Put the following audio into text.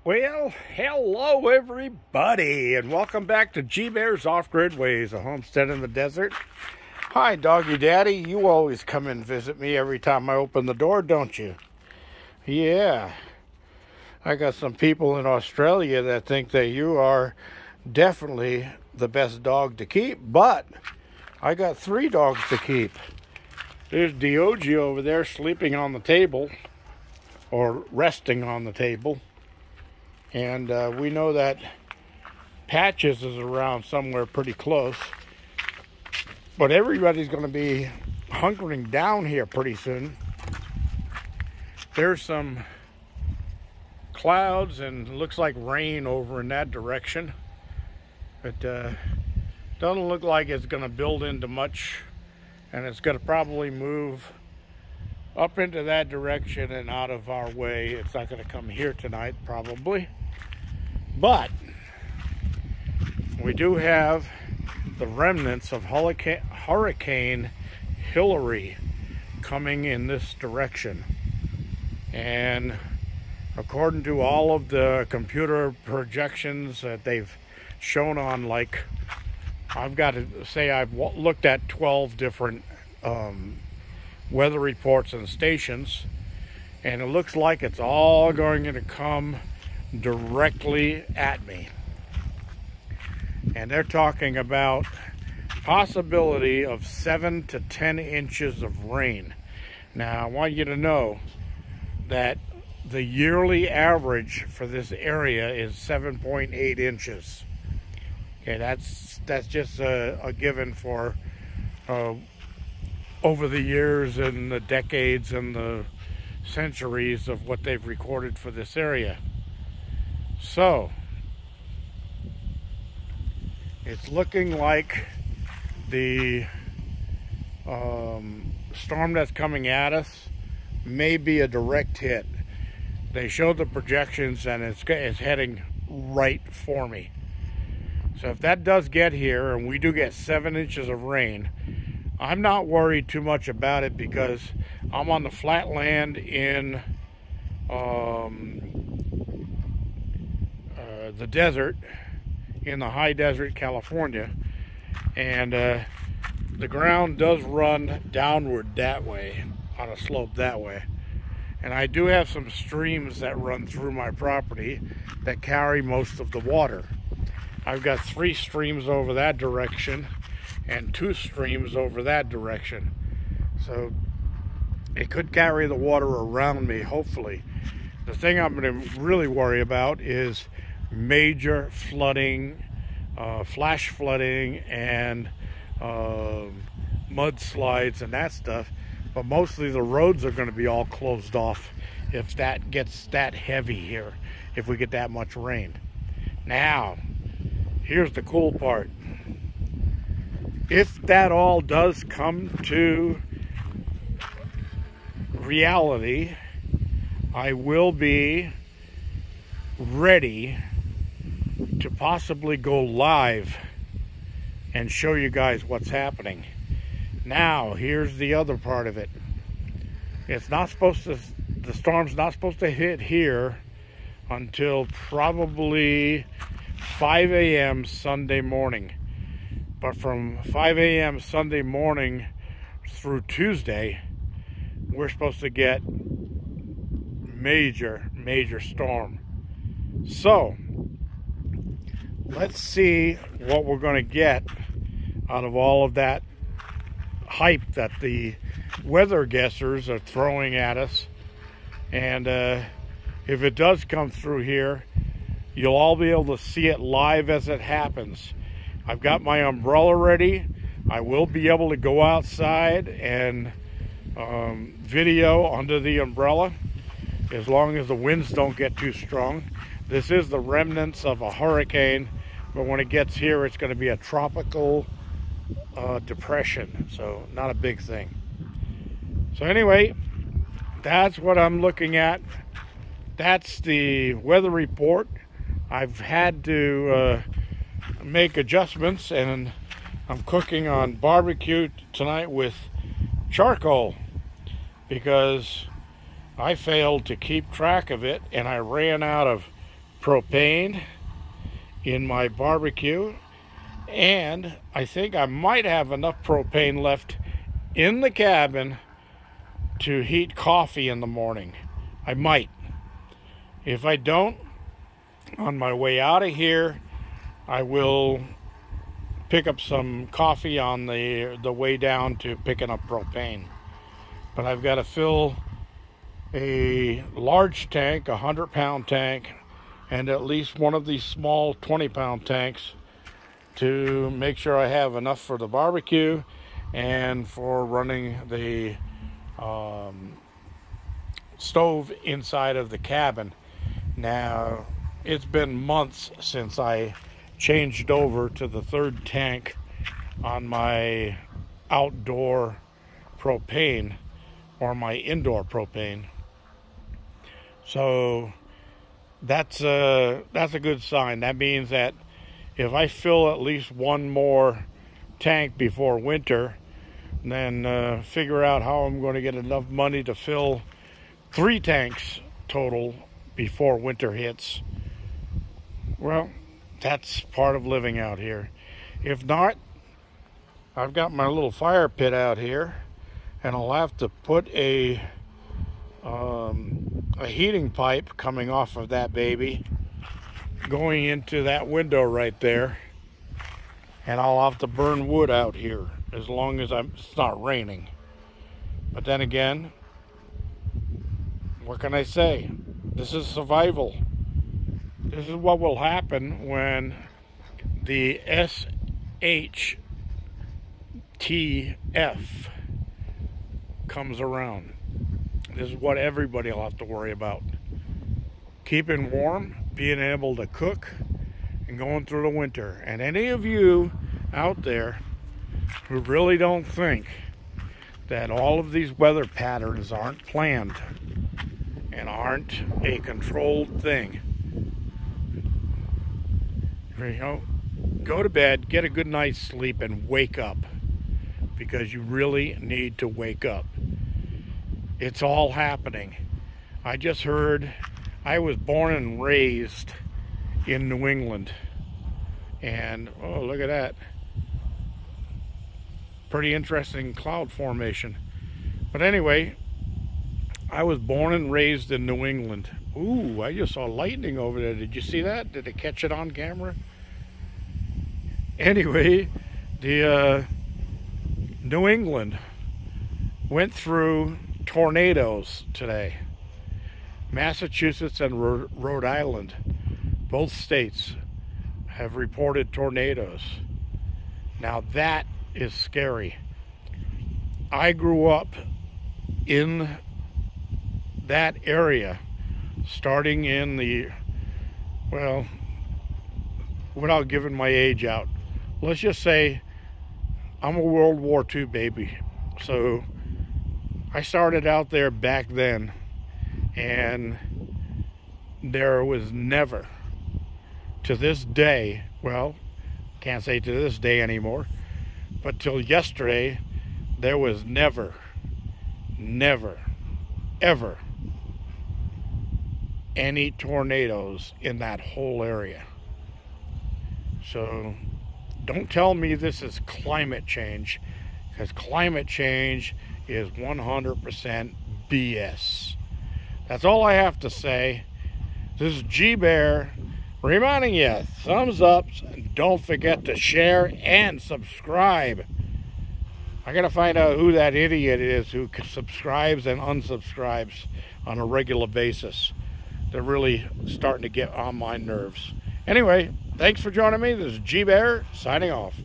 Well, hello everybody, and welcome back to G-Bear's Off-Grid Ways, a homestead in the desert. Hi, Doggy Daddy. You always come and visit me every time I open the door, don't you? Yeah. I got some people in Australia that think that you are definitely the best dog to keep, but I got 3 dogs to keep. There's Diogi over there sleeping on the table, or resting on the table. And we know that Patches is around somewhere pretty close. But everybody's going to be hunkering down here pretty soon. There's some clouds and looks like rain over in that direction. But doesn't look like it's going to build into much. And it's going to probably move up into that direction and out of our way. It's not going to come here tonight, probably. But we do have the remnants of Hurricane Hilary coming in this direction. And according to all of the computer projections that they've shown on, like, I've got to say I've looked at 12 different weather reports and stations, and it looks like it's all going to come directly at me. And they're talking about possibility of 7 to 10 inches of rain. Now I want you to know that the yearly average for this area is 7.8 inches. Okay, that's just a given for over the years and the decades and the centuries of what they've recorded for this area. So it's looking like the storm that's coming at us may be a direct hit. They showed the projections and it's heading right for me. So if that does get here and we do get 7 inches of rain, I'm not worried too much about it because I'm on the flat land in the desert, in the high desert, California, and the ground does run downward that way, on a slope that way. And I do have some streams that run through my property that carry most of the water. I've got 3 streams over that direction and 2 streams over that direction. So it could carry the water around me, hopefully. The thing I'm going to really worry about is major flooding, flash flooding, and mudslides and that stuff. But mostly the roads are going to be all closed off if that gets that heavy here, if we get that much rain. Now, here's the cool part. If that all does come to reality, I will be ready to possibly go live and show you guys what's happening. Now, here's the other part of it. It's not supposed to, the storm's not supposed to hit here until probably 5 a.m. Sunday morning. But from 5 a.m. Sunday morning through Tuesday, we're supposed to get major storm. So let's see what we're going to get out of all of that hype that the weather guessers are throwing at us. And if it does come through here, you'll all be able to see it live as it happens. I've got my umbrella ready. I will be able to go outside and video under the umbrella as long as the winds don't get too strong. This is the remnants of a hurricane, but when it gets here, it's going to be a tropical depression, so not a big thing. So anyway, that's what I'm looking at. That's the weather report. I've had to make adjustments, and I'm cooking on barbecue tonight with charcoal because I failed to keep track of it, and I ran out of propane in my barbecue, and I think I might have enough propane left in the cabin to heat coffee in the morning. I might. If I don't, on my way out of here, I will pick up some coffee on the way down to picking up propane. But I've got to fill a large tank, 100-pound tank, and at least one of these small 20-pound tanks to make sure I have enough for the barbecue and for running the stove inside of the cabin. Now, it's been months since I changed over to the third tank on my outdoor propane or my indoor propane. So that's a good sign. That means that if I fill at least one more tank before winter, then figure out how I'm going to get enough money to fill 3 tanks total before winter hits. Well, that's part of living out here. If not, I've got my little fire pit out here, and I'll have to put a heating pipe coming off of that baby going into that window right there, and I'll have to burn wood out here as long as it's not raining. But then again, what can I say? This is survival. This is what will happen when the SHTF comes around. This is what everybody will have to worry about. Keeping warm, being able to cook, and going through the winter. And any of you out there who really don't think that all of these weather patterns aren't planned and aren't a controlled thing, you know, go to bed, get a good night's sleep, and wake up, because you really need to wake up. It's all happening. I just heard, I was born and raised in New England, and oh, look at that. Pretty interesting cloud formation. But anyway, I was born and raised in New England. Ooh, I just saw lightning over there. Did you see that? Did it catch it on camera? Anyway, the New England went through tornadoes today. Massachusetts and Rhode Island, both states, have reported tornadoes. Now that is scary. I grew up in that area starting in the, well, without giving my age out, let's just say I'm a World War II baby. So I started out there back then, and there was never, to this day, well, can't say to this day anymore, but till yesterday, there was never, ever any tornadoes in that whole area. So don't tell me this is climate change, because climate change is 100% BS. That's all I have to say. This is G-Bear reminding you, thumbs up, and don't forget to share and subscribe. I gotta find out who that idiot is who subscribes and unsubscribes on a regular basis. They're really starting to get on my nerves. Anyway, thanks for joining me. This is G-Bear signing off.